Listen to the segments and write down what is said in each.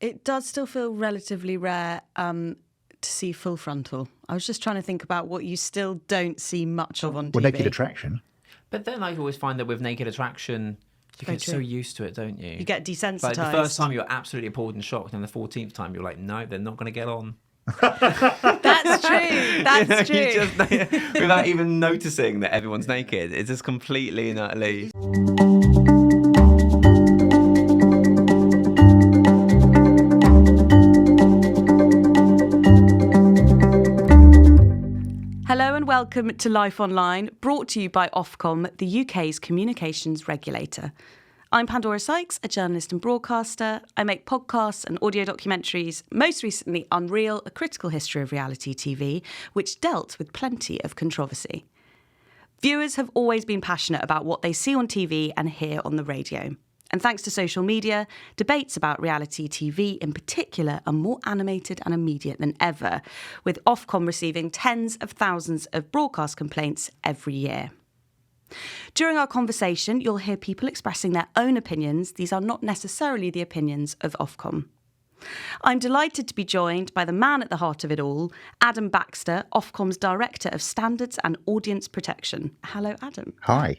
it does still feel relatively rare to see full frontal. I was just trying to think about what you still don't see much of on TV. Well, Naked Attraction. But then I always find that with Naked Attraction, you Very get true. so used to it, don't you? You get desensitised. Like the first time you're absolutely appalled and shocked, and the 14th time you're like, no, they're not going to get on. That's true. That's true. You just, without even noticing that everyone's naked. It's just completely and utterly... Hello and welcome to Life Online, brought to you by Ofcom, the UK's communications regulator. I'm Pandora Sykes, a journalist and broadcaster. I make podcasts and audio documentaries, most recently Unreal, a critical history of reality TV, which dealt with plenty of controversy. Viewers have always been passionate about what they see on TV and hear on the radio. And thanks to social media, debates about reality TV in particular are more animated and immediate than ever, with Ofcom receiving tens of thousands of broadcast complaints every year. During our conversation, you'll hear people expressing their own opinions. These are not necessarily the opinions of Ofcom. I'm delighted to be joined by the man at the heart of it all, Adam Baxter, Ofcom's Director of Standards and Audience Protection. Hello, Adam. Hi.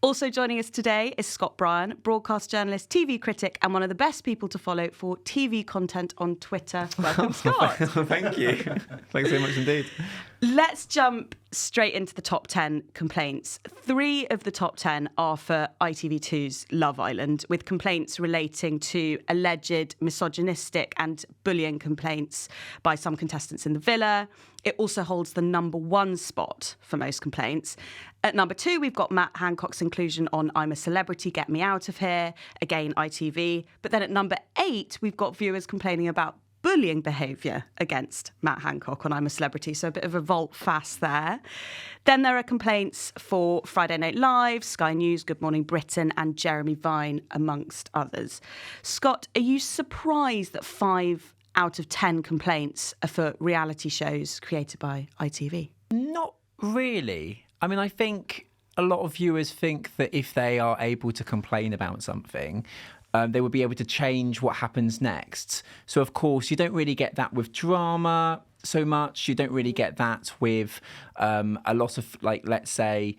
Also joining us today is Scott Bryan, broadcast journalist, TV critic, and one of the best people to follow for TV content on Twitter. Welcome, Scott. Thank you. Thanks so much indeed. Let's jump straight into the top 10 complaints. 3 of the top 10 are for ITV2's Love Island, with complaints relating to alleged misogynistic and bullying complaints by some contestants in the villa. It also holds the number 1 spot for most complaints. At number 2, we've got Matt Hancock's inclusion on I'm a Celebrity, Get Me Out of Here, again ITV. But then at number 8, we've got viewers complaining about bullying behaviour against Matt Hancock on I'm a Celebrity, so a bit of a volte-face there. Then there are complaints for Friday Night Live, Sky News, Good Morning Britain and Jeremy Vine, amongst others. Scott, are you surprised that 5 out of 10 complaints are for reality shows created by ITV? Not really. I mean, I think a lot of viewers think that if they are able to complain about something, they would be able to change what happens next. So, of course, you don't really get that with drama so much. You don't really get that with a lot of, like, let's say,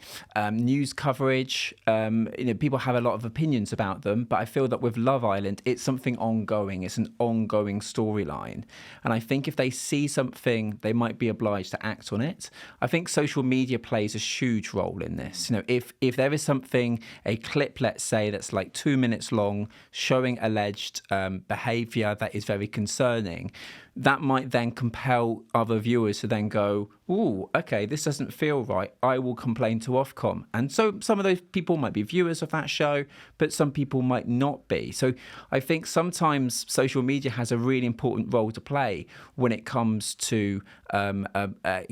news coverage. People have a lot of opinions about them, but I feel that with Love Island, it's something ongoing. It's an ongoing storyline. And I think if they see something, they might be obliged to act on it. I think social media plays a huge role in this. If there is something, a clip, let's say, that's like 2 minutes long, showing alleged behaviour that is very concerning, that might then compel other viewers to then go, ooh, okay, this doesn't feel right. I will complain to Ofcom. And so some of those people might be viewers of that show, but some people might not be. So I think sometimes social media has a really important role to play when it comes to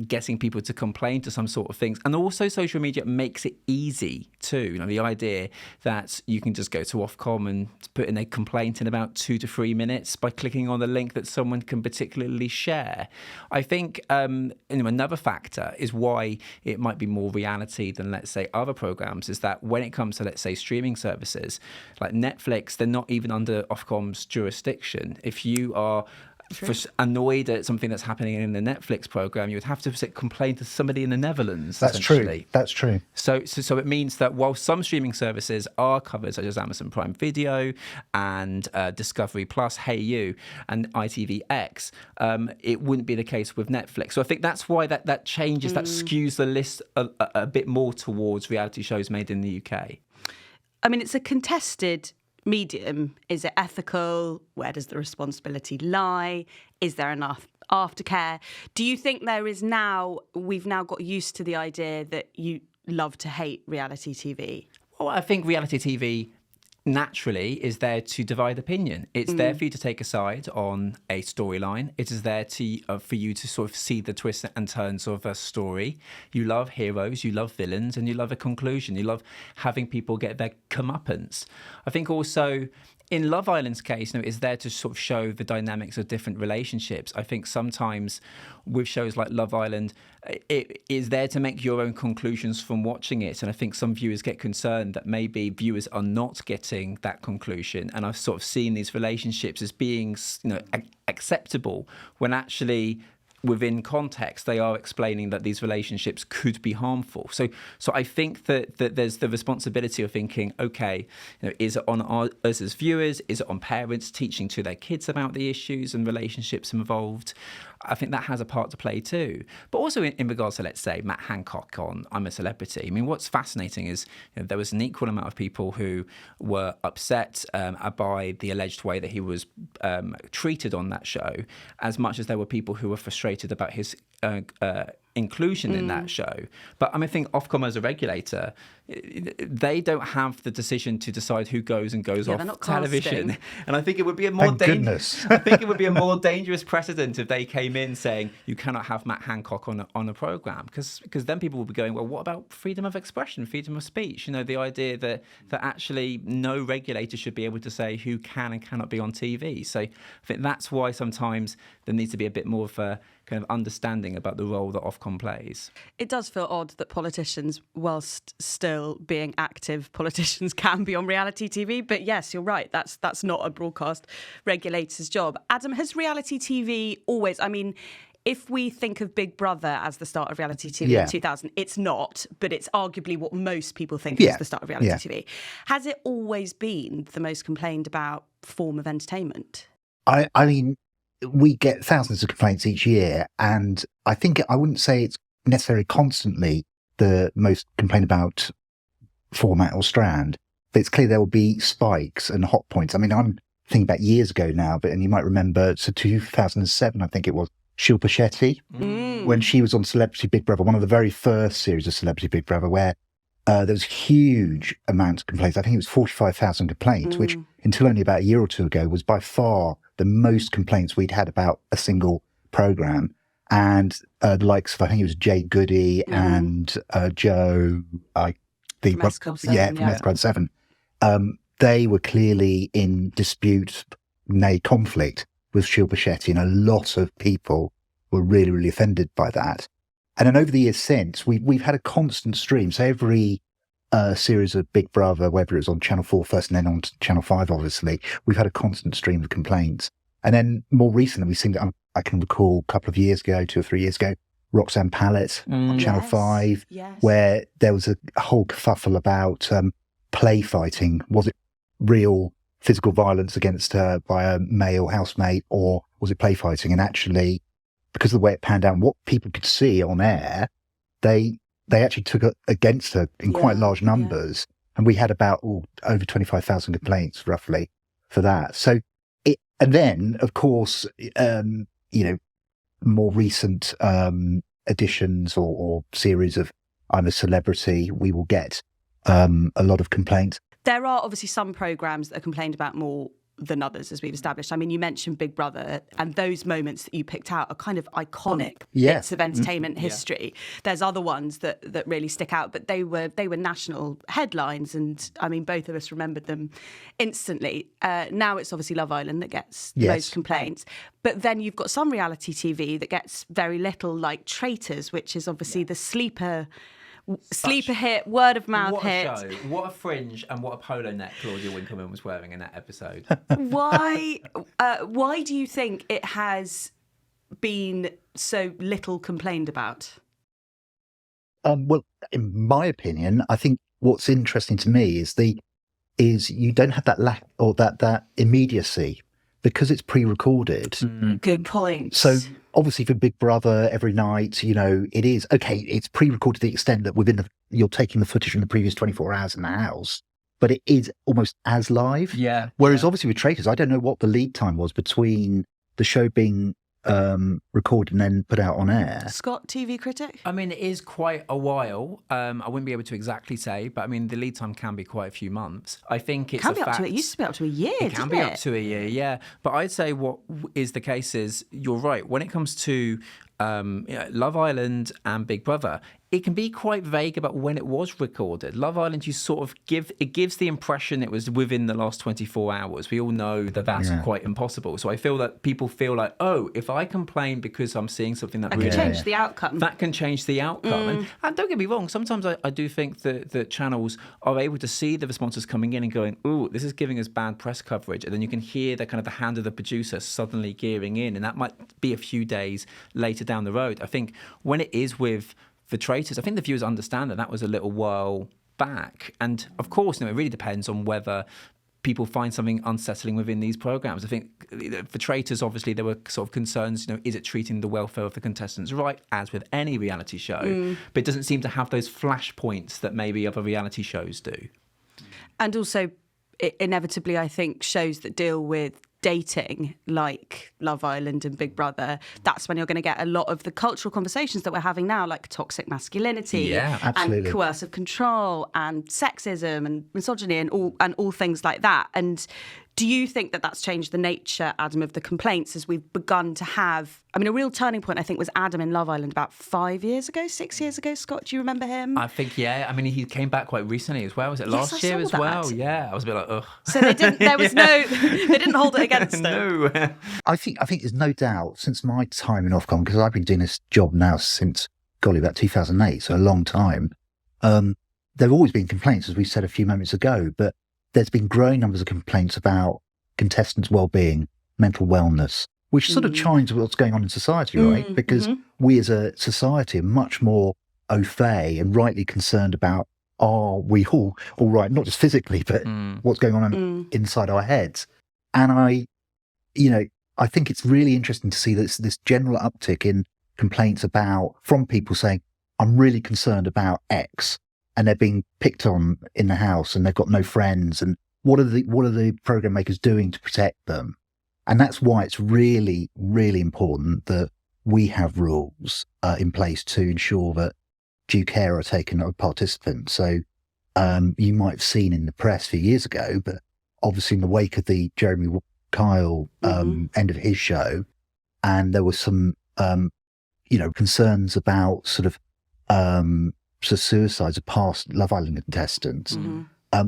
getting people to complain to some sort of things. And also social media makes it easy too. The idea that you can just go to Ofcom and put in a complaint in about 2 to 3 minutes by clicking on the link that someone can particularly share. I think another factor is why it might be more reality than, let's say, other programs, is that when it comes to, let's say, streaming services like Netflix, they're not even under Ofcom's jurisdiction. If you are annoyed at something that's happening in the Netflix program, you would have to complain to somebody in the Netherlands. That's true. That's true. So it means that while some streaming services are covered, such as Amazon Prime Video and Discovery Plus, Hey You, and ITVX, it wouldn't be the case with Netflix. So I think that's why that changes, that skews the list a bit more towards reality shows made in the UK. I mean, it's a contested medium. Is it ethical? Where does the responsibility lie? Is there enough aftercare? Do you think we've now got used to the idea that you love to hate reality TV? Well, I think reality TV naturally is there to divide opinion. It's there for you to take a side on a storyline. It is there for you to sort of see the twists and turns of a story. You love heroes, you love villains, and you love a conclusion. You love having people get their comeuppance. I think also in Love Island's case, it's there to sort of show the dynamics of different relationships. I think sometimes with shows like Love Island, it is there to make your own conclusions from watching it. And I think some viewers get concerned that maybe viewers are not getting that conclusion. And I've sort of seen these relationships as being, acceptable when actually within context, they are explaining that these relationships could be harmful. So I think that there's the responsibility of thinking, okay, is it on us as viewers? Is it on parents teaching to their kids about the issues and relationships involved? I think that has a part to play too. But also in regards to, let's say, Matt Hancock on I'm a Celebrity. I mean, what's fascinating is there was an equal amount of people who were upset by the alleged way that he was treated on that show, as much as there were people who were frustrated about his inclusion in that show. But I think Ofcom as a regulator, they don't have the decision to decide who goes and goes off television. Casting. And I think it would be a more dangerous. I think it would be a more dangerous precedent if they came in saying you cannot have Matt Hancock on a program, because then people will be going, well, what about freedom of expression, freedom of speech? The idea that actually no regulator should be able to say who can and cannot be on TV. So I think that's why sometimes there needs to be a bit more of a kind of understanding about the role that Ofcom plays. It does feel odd that politicians, whilst still being active politicians, can be on reality TV. But yes, you're right. That's not a broadcast regulator's job. Adam, has reality TV always... I mean, if we think of Big Brother as the start of reality TV in 2000, it's not, but it's arguably what most people think is the start of reality TV. Has it always been the most complained about form of entertainment? I mean, we get thousands of complaints each year, and I wouldn't say it's necessarily constantly the most complained about format or strand, but it's clear there will be spikes and hot points. I mean, I'm thinking about years ago now, and you might remember, 2007, I think it was, Shilpa Shetty, when she was on Celebrity Big Brother, one of the very first series of Celebrity Big Brother, where there was huge amounts of complaints. I think it was 45,000 complaints, which until only about a year or two ago was by far the most complaints we'd had about a single programme. And the likes of, I think it was Jade Goody and Joe, from S Club 7. They were clearly in dispute, nay, conflict with Shilpa Shetty, and a lot of people were really, really offended by that. And then over the years since, we've had a constant stream. So every series of Big Brother, whether it was on Channel 4 first and then on Channel 5, obviously, we've had a constant stream of complaints. And then more recently, we've seen, I can recall a couple of years ago, 2 or 3 years ago, Roxanne Pallet on Channel 5, where there was a whole kerfuffle about play fighting. Was it real physical violence against her by a male housemate, or was it play fighting? And actually, because of the way it panned out, what people could see on air, they actually took it against her in quite large numbers. And we had about over 25,000 complaints, roughly, for that. So, and then, of course, more recent editions or series of I'm a Celebrity, we will get a lot of complaints. There are obviously some programmes that are complained about more than others, as we've established. I mean, you mentioned Big Brother, and those moments that you picked out are kind of iconic bits of entertainment history. There's other ones that really stick out, but they were national headlines, and I mean, both of us remembered them instantly. Now it's obviously Love Island that gets most complaints, but then you've got some reality TV that gets very little, like Traitors, which is obviously the sleeper hit, word of mouth hit. What a show. What a fringe and what a polo neck Claudia Winkleman was wearing in that episode. Why do you think it has been so little complained about? Well, in my opinion, I think what's interesting to me is you don't have that lack or that immediacy because it's pre-recorded. Good point. So obviously for Big Brother every night, it is, okay, it's pre-recorded to the extent that you're taking the footage from the previous 24 hours in the house, but it is almost as live. Yeah. Whereas obviously with Traitors, I don't know what the lead time was between the show being recorded and then put out on air. Scott, TV critic? I mean, it is quite a while. I wouldn't be able to exactly say, but I mean, the lead time can be quite a few months. I think it's It used to be up to a year, It can be up to a year, yeah. But I'd say what is the case is, you're right, when it comes to Love Island and Big Brother, it can be quite vague about when it was recorded. Love Island, you sort of gives the impression it was within the last 24 hours. We all know that that's quite impossible. So I feel that people feel like, oh, if I complain because I'm seeing something that really... can change the outcome. That can change the outcome. And don't get me wrong, sometimes I do think that channels are able to see the responses coming in and going, ooh, this is giving us bad press coverage. And then you can hear the kind of the hand of the producer suddenly gearing in. And that might be a few days later down the road. I think when it is with the traitors, I think the viewers understand that was a little while back. And of course, it really depends on whether people find something unsettling within these programs. I think for traitors, obviously, there were sort of concerns, is it treating the welfare of the contestants right, as with any reality show? But it doesn't seem to have those flashpoints that maybe other reality shows do. And also, it inevitably, I think, shows that deal with dating, like Love Island and Big Brother, that's when you're going to get a lot of the cultural conversations that we're having now, like toxic masculinity and coercive control and sexism and misogyny and all things like that. And do you think that that's changed the nature, Adam, of the complaints as we've begun to have... I mean, a real turning point, I think, was Adam in Love Island about 6 years ago. Scott, do you remember him? I think, yeah. I mean, he came back quite recently as well. Was it last year as well? Yeah. I was a bit like, ugh. So they didn't... There was no... They didn't hold it against them. No. I think there's no doubt, since my time in Ofcom, because I've been doing this job now since, about 2008, so a long time, there have always been complaints, as we said a few moments ago, but there's been growing numbers of complaints about contestants' well-being, mental wellness, which sort of chimes with what's going on in society, right? Because we as a society are much more au fait and rightly concerned about, are we all right, not just physically, but what's going on inside our heads. And I think it's really interesting to see this general uptick in complaints from people saying, I'm really concerned about X, and they're being picked on in the house and they've got no friends, and what are the program makers doing to protect them? And that's why it's really, really important that we have rules in place to ensure that due care are taken of participants. So you might have seen in the press a few years ago, but obviously in the wake of the Jeremy Kyle end of his show, and there was some concerns about sort of suicides of past Love Island contestants.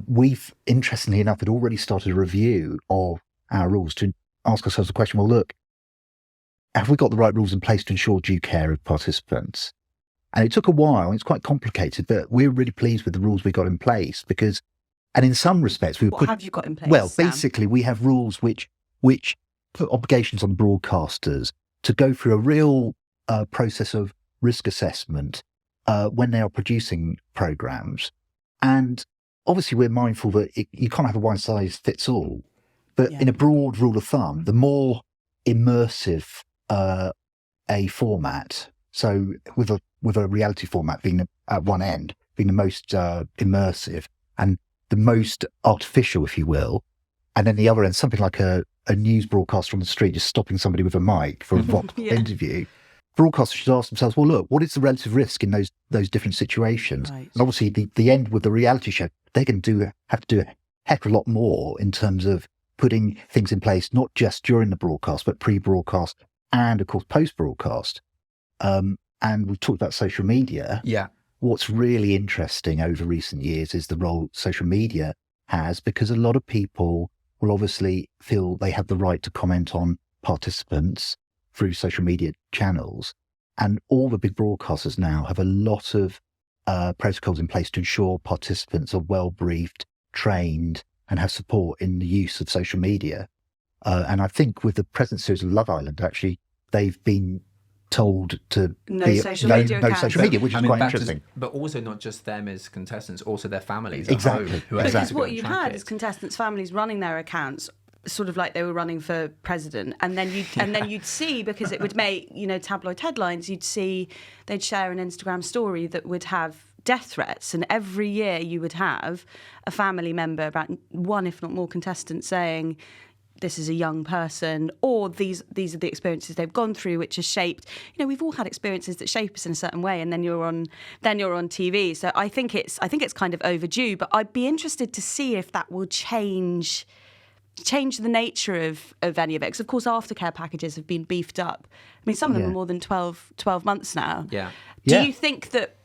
We've, interestingly enough, had already started a review of our rules to ask ourselves the question, well, look, have we got the right rules in place to ensure due care of participants? And it took a while, it's quite complicated, but we're really pleased with the rules we got in place because, and in some respects, what have you got in place? Well, Sam? basically, we have rules which put obligations on broadcasters to go through a real process of risk assessment when they are producing programs. And obviously, we're mindful that you can't have a one-size-fits-all. But in a broad rule of thumb, the more immersive a format, so with a reality format being at one end, being the most immersive and the most artificial, if you will, and then the other end, something like a news broadcaster on the street just stopping somebody with a mic for a Vox interview, broadcasters should ask themselves, well, look, what is the relative risk in those different situations? Right. And obviously, the end with the reality show, they're going to have to do a heck of a lot more in terms of putting things in place, not just during the broadcast, but pre-broadcast and, of course, post-broadcast. And we've talked about social media. Yeah. What's really interesting over recent years is the role social media has, because a lot of people will obviously feel they have the right to comment on participants through social media channels. And all the big broadcasters now have a lot of protocols in place to ensure participants are well briefed, trained, and have support in the use of social media. And I think with the present series of Love Island, actually, they've been told to no social media, which is quite interesting. But also not just them as contestants, also their families. Exactly. Because what you had is contestants' families running their accounts, sort of like they were running for president, and then you'd see, because it would make tabloid headlines, they'd share an Instagram story that would have death threats, and every year you would have a family member, about one if not more contestants, saying this is a young person, or these are the experiences they've gone through, which has shaped. We've all had experiences that shape us in a certain way, and then you're on TV. So I think it's kind of overdue. But I'd be interested to see if that will change the nature of any of it. Because of course, aftercare packages have been beefed up. I mean, some of them are more than 12 months now. Yeah. Do you think that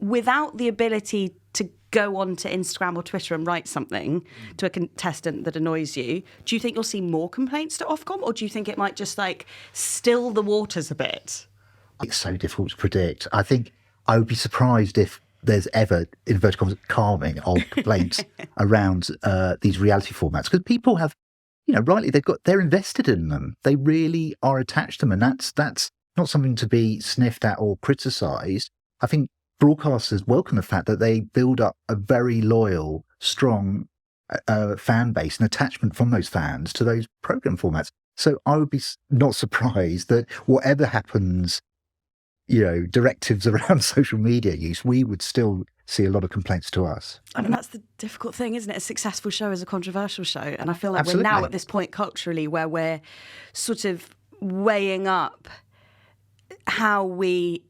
without the ability to go onto Instagram or Twitter and write something to a contestant that annoys you, do you think you'll see more complaints to Ofcom, or do you think it might just like still the waters a bit? It's so difficult to predict. I think I would be surprised if there's ever, inverted commas, calming of complaints around these reality formats, because people have, rightly, they're invested in them. They really are attached to them, and that's not something to be sniffed at or criticised. I think broadcasters welcome the fact that they build up a very loyal, strong fan base and attachment from those fans to those program formats. So I would be not surprised that whatever happens, directives around social media use, we would still see a lot of complaints to us. I mean, that's the difficult thing, isn't it? A successful show is a controversial show. And I feel like Absolutely. We're now at this point culturally where we're sort of weighing up how we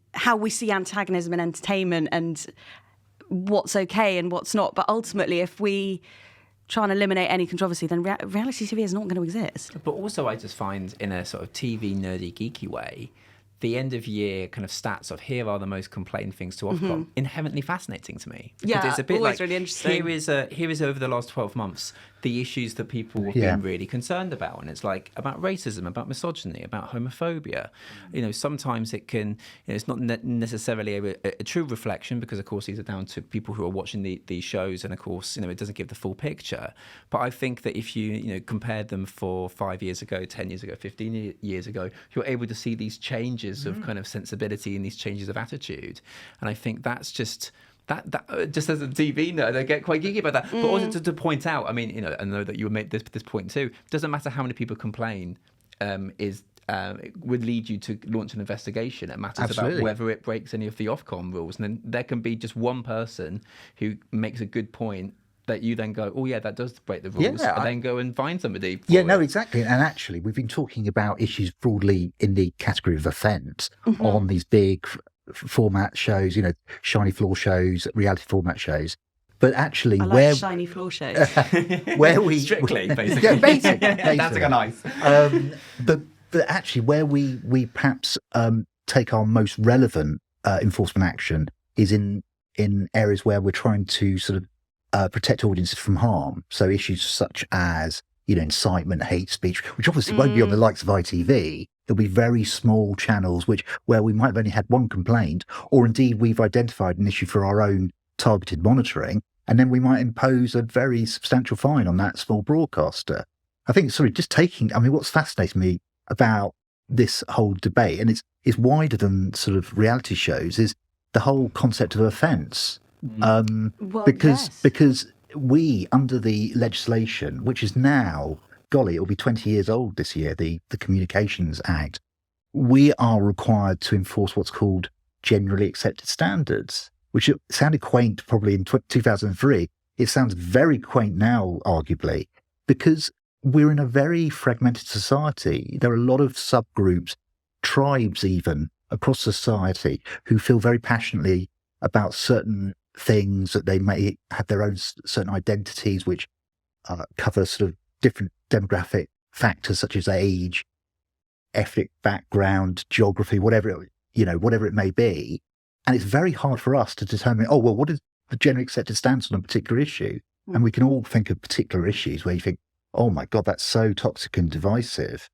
see antagonism in entertainment and what's okay and what's not. But ultimately, if we try and eliminate any controversy, then reality TV is not going to exist. But also I just find, in a sort of TV nerdy geeky way, the end of year kind of stats of here are the most complained things to Ofcom inherently fascinating to me. Because Yeah, it's a bit always like, really interesting. here is over the last 12 months the issues that people have been really concerned about, and it's like about racism, about misogyny, about homophobia. Sometimes it can, it's not necessarily a true reflection, because of course these are down to people who are watching these shows, and of course it doesn't give the full picture. But I think that if you compared them for 5 years ago, 10 years ago, 15 years ago, you're able to see these changes of kind of sensibility and these changes of attitude. And I think that's just that just as a TV nerd, I get quite geeky about that. But also to point out, I mean, I know that you made this point too. It doesn't matter how many people complain, it would lead you to launch an investigation. It matters Absolutely. about whether it breaks any of the Ofcom rules. And then there can be just one person who makes a good point that you then go, oh yeah, that does break the rules, and then go and find somebody. No, exactly. And actually, we've been talking about issues broadly in the category of offence on these big format shows, shiny floor shows, reality format shows. But actually, I like shiny floor shows. where we Strictly, basically. yeah, basically. That's a nice. But actually, where we perhaps take our most relevant enforcement action is in areas where we're trying to sort of protect audiences from harm. So issues such as incitement, hate speech, which obviously won't be on the likes of ITV. There'll be very small channels where we might have only had one complaint, or indeed we've identified an issue for our own targeted monitoring, and then we might impose a very substantial fine on that small broadcaster. I think, what's fascinating me about this whole debate, and it's wider than sort of reality shows, is the whole concept of offence. Because we, under the legislation, which is now, golly, it'll be 20 years old this year, the Communications Act, we are required to enforce what's called generally accepted standards, which it sounded quaint probably in 2003. It sounds very quaint now, arguably, because we're in a very fragmented society. There are a lot of subgroups, tribes even, across society who feel very passionately about certain things, that they may have their own certain identities which cover sort of different demographic factors such as age, ethnic background, geography, whatever it may be. And it's very hard for us to determine, what is the generally accepted stance on a particular issue? And we can all think of particular issues where you think, oh my God, that's so toxic and divisive.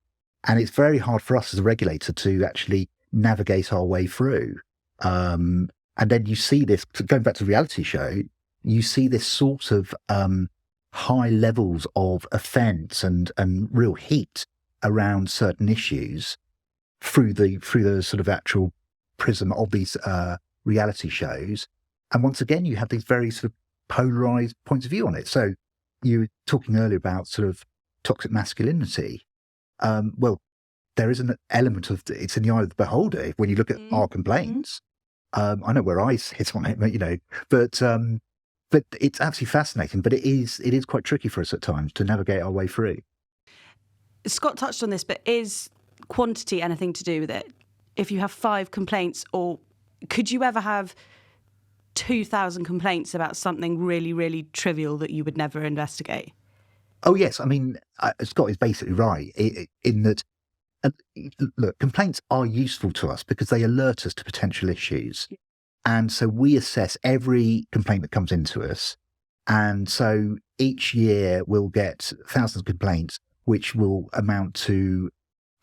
And it's very hard for us as a regulator to actually navigate our way through. And then you see this, going back to the reality show, you see this sort of high levels of offence and real heat around certain issues through the sort of actual prism of these reality shows. And once again, you have these very sort of polarised points of view on it. So you were talking earlier about sort of toxic masculinity. There is an element of it's in the eye of the beholder when you look at our complaints. I know where I sit on it, but it's absolutely fascinating. But it is quite tricky for us at times to navigate our way through. Scott touched on this, but is quantity anything to do with it? If you have 5 complaints, or could you ever have 2,000 complaints about something really, really trivial that you would never investigate? Oh, yes. I mean, Scott is basically right in that, look, complaints are useful to us because they alert us to potential issues. And so we assess every complaint that comes into us. And so each year we'll get thousands of complaints, which will amount to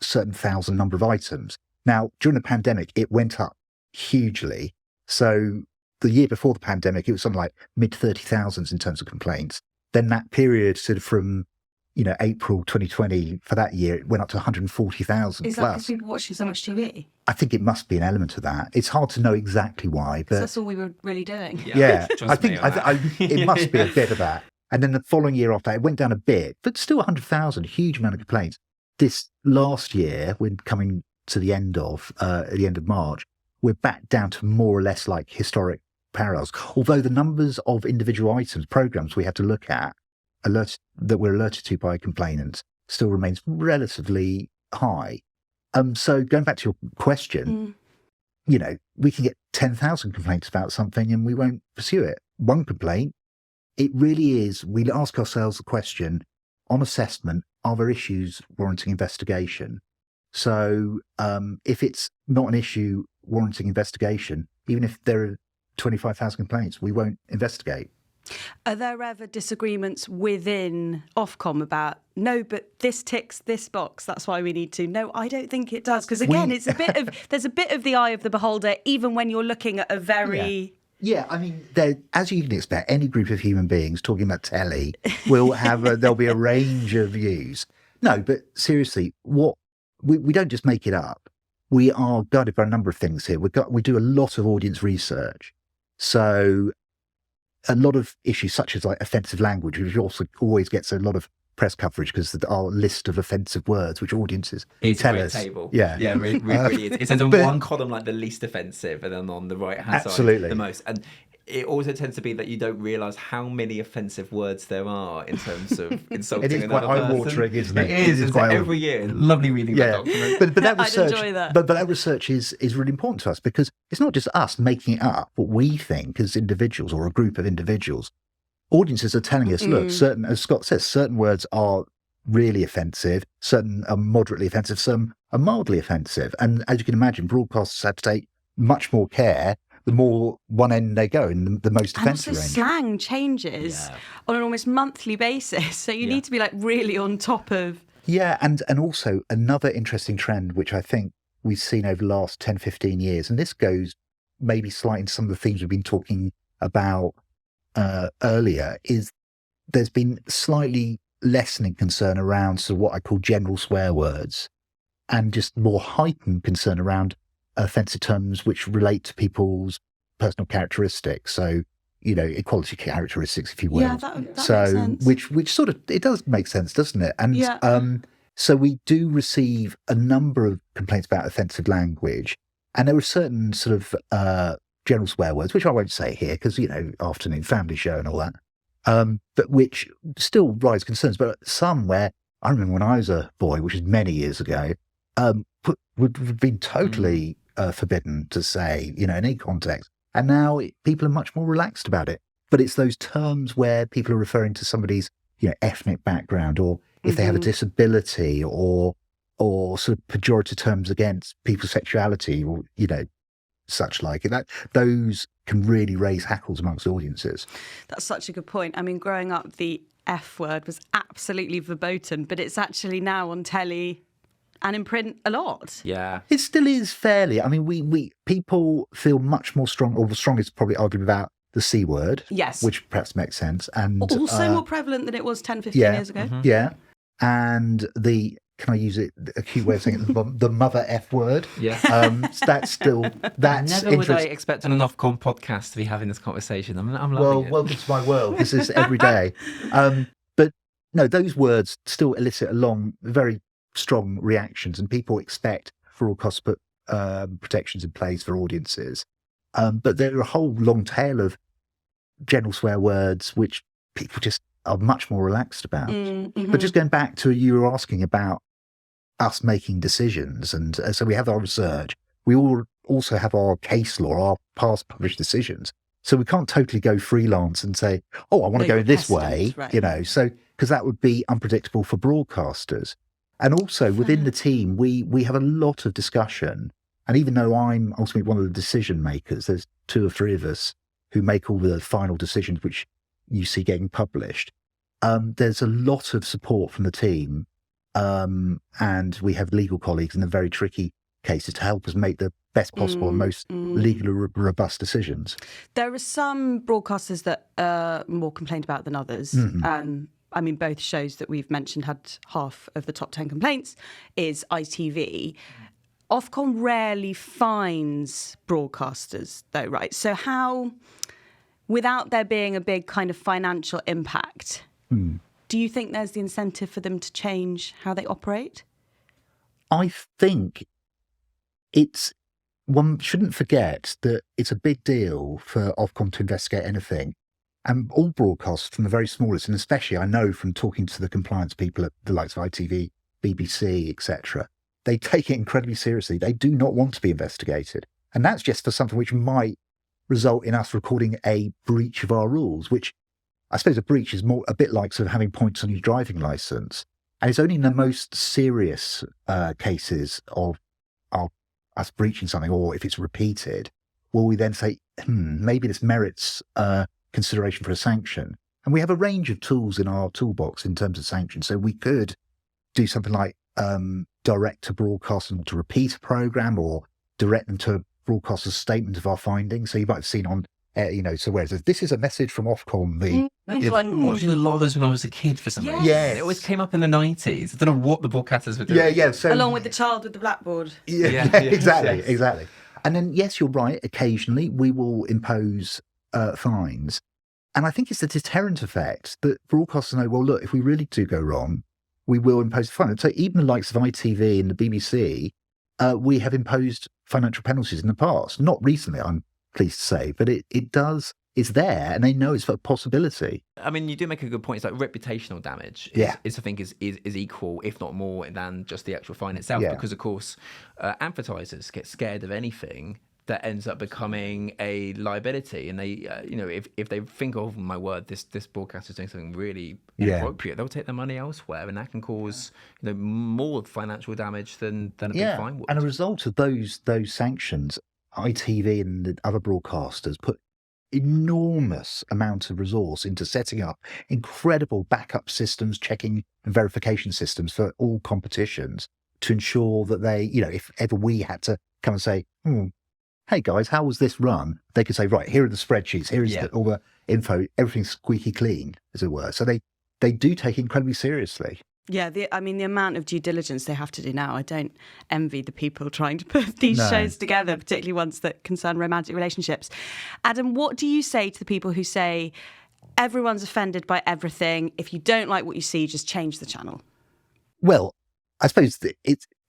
a certain thousand number of items. Now, during the pandemic, it went up hugely. So the year before the pandemic, it was something like mid 30,000s in terms of complaints. Then that period sort of from, April 2020 for that year, it went up to 140,000 Is that plus. because people watching so much TV? I think it must be an element of that. It's hard to know exactly why, but That's all we were really doing. yeah, Trust I think me on that. it must be a bit of that. And then the following year after, it went down a bit, but still 100,000, huge amount of complaints. This last year, we're coming to the end of March, we're back down to more or less like historic parallels. Although the numbers of individual items, programs we have to look at, that we're alerted to by complainants, still remains relatively high. So going back to your question, we can get 10,000 complaints about something and we won't pursue it. One complaint, it really is, we ask ourselves the question, on assessment, are there issues warranting investigation? So if it's not an issue warranting investigation, even if there are 25,000 complaints, we won't investigate. Are there ever disagreements within Ofcom about, no, but this ticks this box, that's why we need to? No, I don't think it does. Because again, it's a bit of, there's a bit of the eye of the beholder, even when you're looking at a very... Yeah, I mean, as you can expect, any group of human beings talking about telly will have, there'll be a range of views. No, but seriously, we don't just make it up. We are guided by a number of things here. We do a lot of audience research. So a lot of issues such as like offensive language, which also always gets a lot of press coverage because our list of offensive words, which audiences tell us. Table. Yeah, really is. It says on one column like the least offensive, and then on the right hand side the most. And it also tends to be that you don't realise how many offensive words there are in terms of insulting It is another quite person. eye-watering, isn't it? It is. It's quite every year. Lovely reading that document. But that I'd research, enjoy that. But that research is really important to us because it's not just us making it up what we think as individuals or a group of individuals. Audiences are telling us, look, certain, as Scott says, certain words are really offensive, certain are moderately offensive, some are mildly offensive. And as you can imagine, broadcasters have to take much more care the more one end they go in the most offensive and also range. slang changes on an almost monthly basis. So you need to be like really on top of... Yeah, and also another interesting trend, which I think we've seen over the last 10, 15 years, and this goes maybe slightly into some of the themes we've been talking about earlier, is there's been slightly lessening concern around sort of what I call general swear words and just more heightened concern around offensive terms which relate to people's personal characteristics. So, equality characteristics, if you will. Yeah, that makes sense. Which sort of, it does make sense, doesn't it? And so we do receive a number of complaints about offensive language, and there are certain sort of general swear words, which I won't say here because, afternoon family show and all that, but which still raise concerns. But some where I remember when I was a boy, which is many years ago, would have been totally forbidden to say, in any context. And now people are much more relaxed about it. But it's those terms where people are referring to somebody's, ethnic background, or if they have a disability, or sort of pejorative terms against people's sexuality, or, such like that. Those can really raise hackles amongst audiences. That's such a good point. I mean, growing up, the F word was absolutely verboten, but it's actually now on telly and in print a lot. Yeah. It still is fairly. I mean, we people feel much more strong, or the strongest probably argument about the C word. Yes. Which perhaps makes sense. And also more prevalent than it was 10, 15 years ago. Yeah. And can I use it, a cute way of saying it, the mother F word? Yeah. That's Never would I expect on an Ofcom podcast to be having this conversation. I'm loving it. Welcome to my world. This is every day. But no, those words still elicit very strong reactions, and people expect broadcast protections in place for audiences. But there are a whole long tail of general swear words which people just are much more relaxed about. But just going back to, you were asking about us making decisions, and so we have our research. We all also have our case law, our past published decisions. So we can't totally go freelance and say, "Oh, I want to go this way," right. So because that would be unpredictable for broadcasters. And also within the team, we have a lot of discussion, And even though I'm ultimately one of the decision makers, there's 2 or 3 of us who make all the final decisions, which you see getting published. There's a lot of support from the team. And we have legal colleagues in the very tricky cases to help us make the best possible and most legally robust decisions. There are some broadcasters that are more complained about than others. I mean, both shows that we've mentioned had half of the top 10 complaints is ITV. Ofcom rarely fines broadcasters, though, right? So how, without there being a big kind of financial impact, do you think there's the incentive for them to change how they operate? I think one shouldn't forget that it's a big deal for Ofcom to investigate anything. And all broadcasts, from the very smallest, and especially I know from talking to the compliance people at the likes of ITV, BBC, etc., they take it incredibly seriously. They do not want to be investigated. And that's just for something which might result in us recording a breach of our rules, which I suppose a breach is more a bit like sort of having points on your driving licence. And it's only in the most serious cases of us breaching something, or if it's repeated, will we then say, maybe this merits consideration for a sanction. And we have a range of tools in our toolbox in terms of sanctions. So we could do something like direct to broadcast to repeat a programme, or direct them to broadcast a statement of our findings. So you might have seen on, so where it says, this is a message from Ofcom. Like watching a lot of those when I was a kid for some reason. Yes. It always came up in the 90s. I don't know what the broadcasters were doing. Yeah. So, Along with the child with the blackboard. Exactly. And then, yes, you're right. Occasionally we will impose fines. And I think it's the deterrent effect that broadcasters know, well, look, if we really do go wrong, we will impose a fine. So even the likes of ITV and the BBC, we have imposed financial penalties in the past. Not recently, I'm pleased to say, but it's there, and they know it's a possibility. I mean, you do make a good point. It's like reputational damage is I think is equal, if not more, than just the actual fine itself. Yeah. Because of course, advertisers get scared of anything that ends up becoming a liability, and they, if they think, oh my word, this broadcaster is doing something really inappropriate, they'll take their money elsewhere, and that can cause more financial damage than a big fine would. And a result of those sanctions, ITV and the other broadcasters put enormous amounts of resource into setting up incredible backup systems, checking and verification systems for all competitions to ensure that they, if ever we had to come and say, hey guys, how was this run? They could say, right, here are the spreadsheets, here is all the info, everything's squeaky clean, as it were. So they do take it incredibly seriously. Yeah, the amount of due diligence they have to do now, I don't envy the people trying to put these shows together, particularly ones that concern romantic relationships. Adam, what do you say to the people who say everyone's offended by everything? If you don't like what you see, just change the channel? Well, I suppose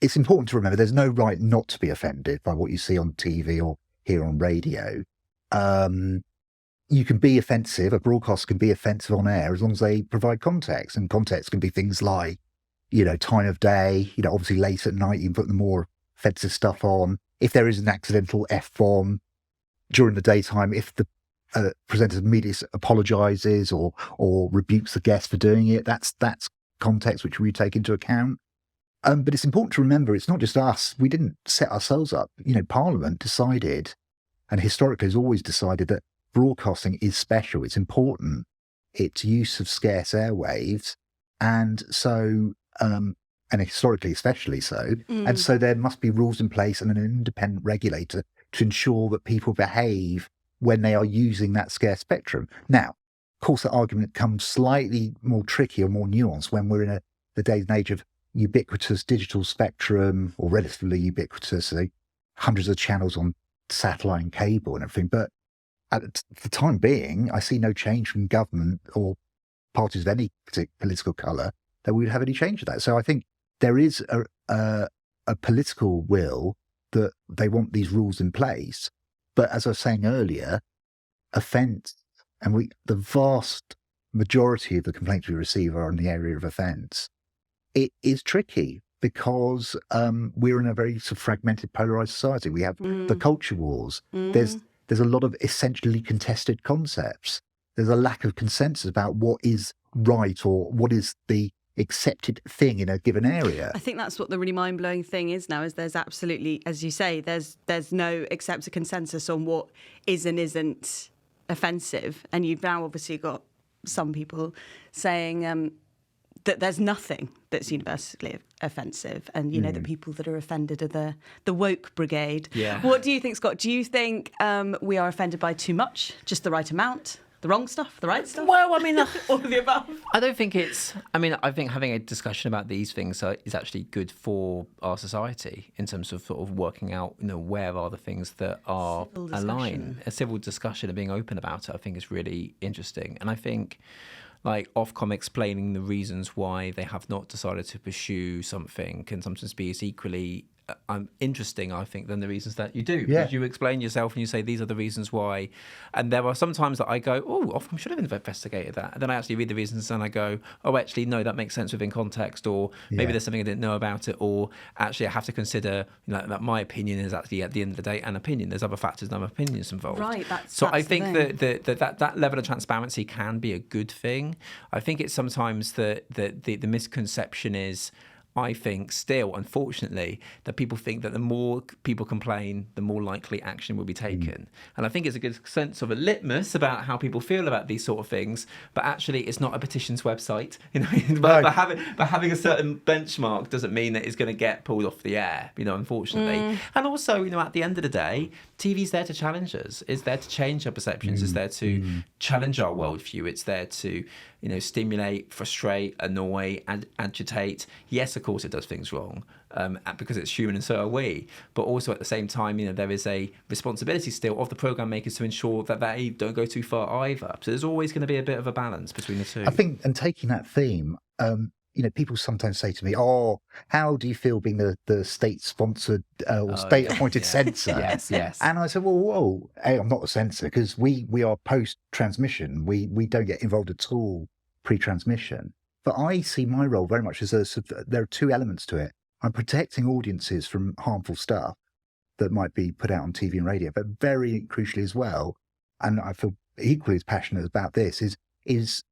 it's important to remember there's no right not to be offended by what you see on TV or hear on radio. You can be offensive, a broadcast can be offensive on air as long as they provide context. And context can be things like, time of day, obviously late at night, you can put the more offensive stuff on. If there is an accidental F-bomb during the daytime, if the presenter immediately apologises or rebukes the guest for doing it, that's context which we take into account. But it's important to remember it's not just us. We didn't set ourselves up. Parliament decided, and historically has always decided, that broadcasting is special. It's important. It's use of scarce airwaves. And so, and historically especially so. And so there must be rules in place and an independent regulator to ensure that people behave when they are using that scarce spectrum. Now, of course, the argument comes slightly more tricky or more nuanced when we're in the day and age of ubiquitous digital spectrum, or relatively ubiquitous, so hundreds of channels on satellite and cable and everything. But at the time being, I see no change from government or parties of any particular political colour that we would have any change of that. So I think there is a political will that they want these rules in place. But as I was saying earlier, offence, and the vast majority of the complaints we receive are in the area of offence. It is tricky because we're in a very sort of fragmented, polarised society. We have the culture wars. There's a lot of essentially contested concepts. There's a lack of consensus about what is right or what is the accepted thing in a given area. I think that's what the really mind-blowing thing is now, is there's absolutely, as you say, there's no accepted consensus on what is and isn't offensive. And you've now obviously got some people saying that there's nothing that's universally offensive, and you know the people that are offended are the woke brigade. Yeah. What do you think, Scott? Do you think we are offended by too much, just the right amount, the wrong stuff, the right stuff? Well, I mean, all of the above. I don't think it's. I mean, I think having a discussion about these things is actually good for our society in terms of sort of working out, where are the things that are aligned. A civil discussion and being open about it, I think, is really interesting. And I think, like, Ofcom explaining the reasons why they have not decided to pursue something can sometimes be as equally interesting, I think, than the reasons that you do. Yeah. Because you explain yourself and you say, these are the reasons why. And there are some times that I go, oh, Ofcom should have investigated that. And then I actually read the reasons and I go, oh, actually, no, that makes sense within context. Or maybe there's something I didn't know about it. Or actually, I have to consider that my opinion is actually, at the end of the day, an opinion. There's other factors and other opinions involved. Right. So I think that level of transparency can be a good thing. I think it's sometimes the misconception is, I think still, unfortunately, that people think that the more people complain, the more likely action will be taken. And I think it's a good sense of a litmus about how people feel about these sort of things. But actually, it's not a petitions website. But having a certain benchmark doesn't mean that it's going to get pulled off the air, unfortunately. And also, at the end of the day, TV's there to challenge us. It's there to change our perceptions. It's there to challenge our worldview. It's there to, stimulate, frustrate, annoy, and agitate. Yes, of course, it does things wrong because it's human and so are we. But also at the same time, there is a responsibility still of the programme makers to ensure that they don't go too far either. So there's always going to be a bit of a balance between the two. I think, and taking that theme, people sometimes say to me, "Oh, how do you feel being the state-sponsored or state-appointed censor?" Yes. And I said, "Well, whoa, hey, I'm not a censor because we are post-transmission. We don't get involved at all pre-transmission. But I see my role very much as there are two elements to it. I'm protecting audiences from harmful stuff that might be put out on TV and radio, but very crucially as well, and I feel equally as passionate about this, is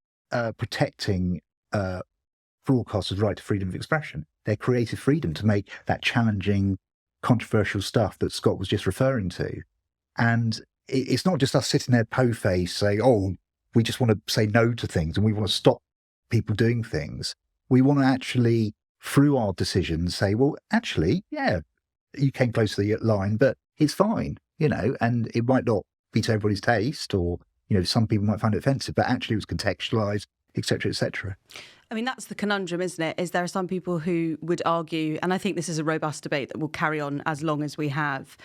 protecting broadcasters' right to freedom of expression, their creative freedom to make that challenging, controversial stuff that Scott was just referring to. And it's not just us sitting there po-faced saying, oh, we just want to say no to things and we want to stop people doing things. We want to actually, through our decisions, say, well, actually, yeah, you came close to the line, but it's fine, and it might not be to everybody's taste, or, some people might find it offensive, but actually it was contextualised, et cetera, et cetera. I mean, that's the conundrum, isn't it? Is there are some people who would argue, and I think this is a robust debate that will carry on as long as we have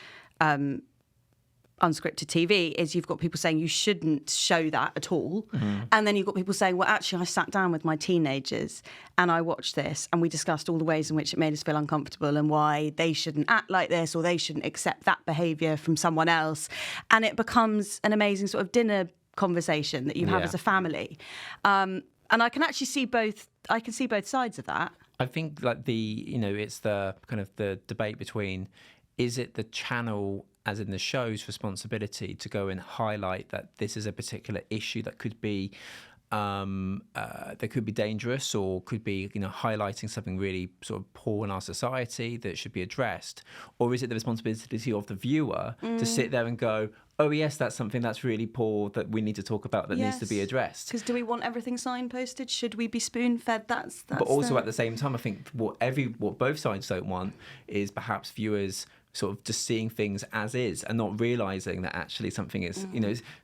unscripted TV, is you've got people saying you shouldn't show that at all. And then you've got people saying, well, actually, I sat down with my teenagers and I watched this and we discussed all the ways in which it made us feel uncomfortable and why they shouldn't act like this or they shouldn't accept that behaviour from someone else. And it becomes an amazing sort of dinner conversation that you have as a family. And I can actually see both. I can see both sides of that. I think it's the kind of the debate between, is it the channel, as in the show's responsibility, to go and highlight that this is a particular issue that could be dangerous or could be highlighting something really sort of poor in our society that should be addressed, or is it the responsibility of the viewer to sit there and go, oh yes, that's something that's really poor that we need to talk about that needs to be addressed? Because do we want everything signposted? Should we be spoon-fed? That's but also at the same time, I think what both sides don't want is perhaps viewers sort of just seeing things as is and not realising that actually something is,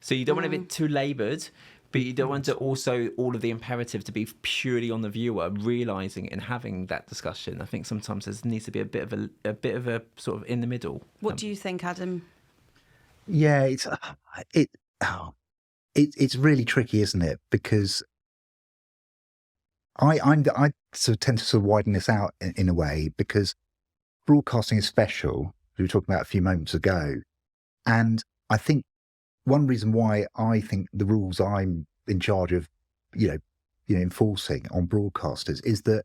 so you don't want to be too laboured, but you don't want to also all of the imperative to be purely on the viewer realising and having that discussion. I think sometimes there needs to be a bit of a sort of in the middle. What do you think, Adam? Yeah, it's really tricky, isn't it? Because I sort of tend to sort of widen this out in a way, because broadcasting is special, we were talking about a few moments ago, and I think one reason why I think the rules I'm in charge of, enforcing on broadcasters is that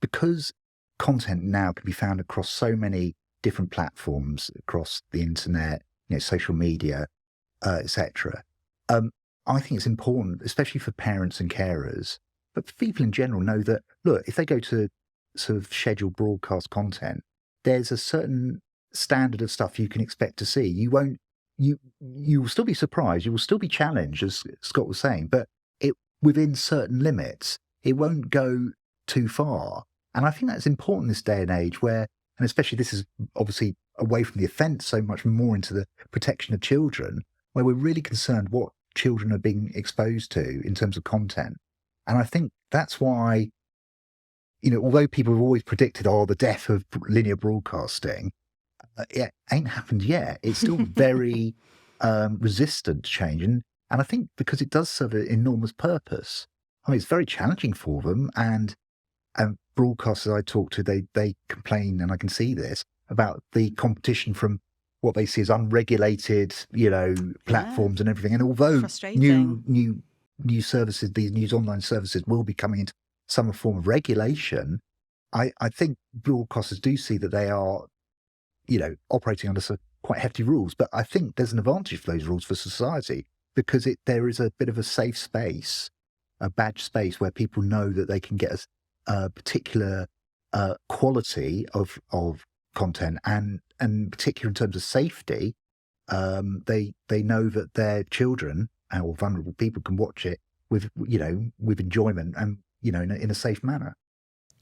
because content now can be found across so many different platforms, across the internet, social media, etc. I think it's important, especially for parents and carers, but people in general know that, look, if they go to sort of scheduled broadcast content, there's a certain standard of stuff you can expect to see. You will still be surprised. You will still be challenged, as Scott was saying, but within certain limits. It won't go too far. And I think that's important in this day and age where, and especially this is obviously away from the offence, so much more into the protection of children, where we're really concerned what children are being exposed to in terms of content. And I think that's why, although people have always predicted, the death of linear broadcasting, it ain't happened yet. It's still very resistant to change. And I think because it does serve an enormous purpose. I mean, it's very challenging for them. And broadcasters I talk to, they complain, and I can see this, about the competition from what they see as unregulated, platforms and everything. And although new services, these news online services will be coming into some form of regulation, I think broadcasters do see that they are, operating under some quite hefty rules. But I think there's an advantage for those rules for society because there is a bit of a safe space, a badge space where people know that they can get a particular quality of content and particular in terms of safety. They know that their children or vulnerable people can watch it with enjoyment and in a safe manner.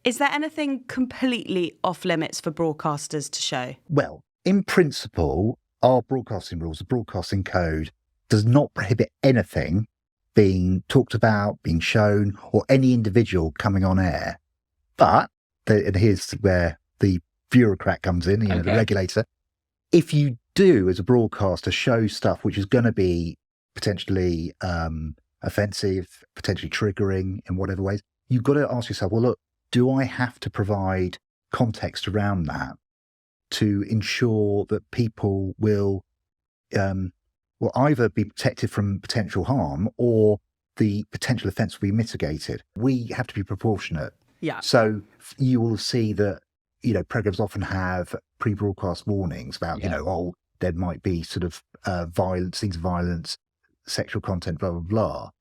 Is there anything completely off limits for broadcasters to show? Well, in principle, our broadcasting rules, the broadcasting code, does not prohibit anything being talked about, being shown, or any individual coming on air. But, and here's where the bureaucrat comes in, the regulator. If you do, as a broadcaster, show stuff which is going to be potentially offensive, potentially triggering in whatever ways, you've got to ask yourself, well, look, do I have to provide context around that to ensure that people will either be protected from potential harm or the potential offence will be mitigated? We have to be proportionate. Yeah. So you will see that, programmes often have pre-broadcast warnings about, there might be sort of violence, scenes of violence, sexual content, blah, blah, blah.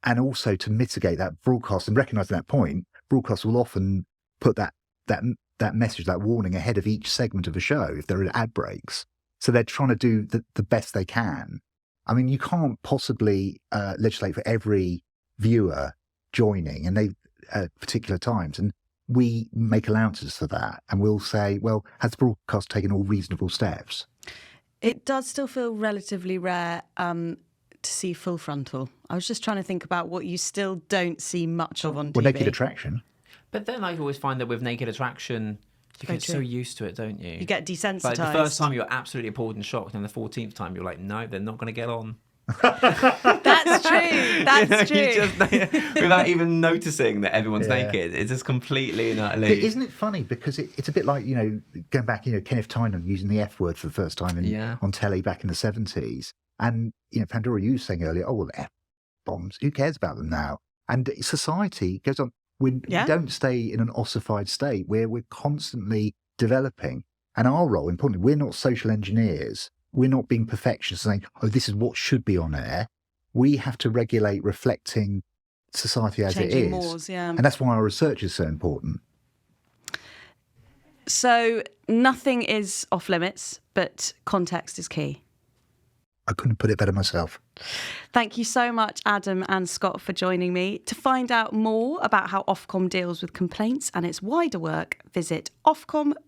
And also to mitigate that broadcast and recognising that point, broadcasters will often put that message, that warning ahead of each segment of a show if there are ad breaks. So they're trying to do the best they can. I mean, you can't possibly legislate for every viewer joining and they at particular times. And we make allowances for that. And we'll say, well, has the broadcast taken all reasonable steps? It does still feel relatively rare to see full frontal. I was just trying to think about what you still don't see much of on TV. Well, naked attraction. But then I always find that with naked attraction, you get so used to it, don't you? You get desensitised. Like the first time you're absolutely appalled and shocked, and the 14th time you're like, no, they're not going to get on. That's true. That's true. You just, without even noticing that everyone's naked, it's just completely and utterly. But isn't it funny because it's a bit like going back, Kenneth Tynan using the F word for the first time on telly back in the 70s, and Pandora, you were saying earlier, oh well, F bombs, who cares about them now? And society goes on. We don't stay in an ossified state where we're constantly developing. And our role, importantly, we're not social engineers. We're not being perfectionists saying, oh, this is what should be on air. We have to regulate reflecting society as Changing it is. Mores, And that's why our research is so important. So nothing is off limits, but context is key. I couldn't put it better myself. Thank you so much, Adam and Scott, for joining me. To find out more about how Ofcom deals with complaints and its wider work, visit ofcom.org.uk.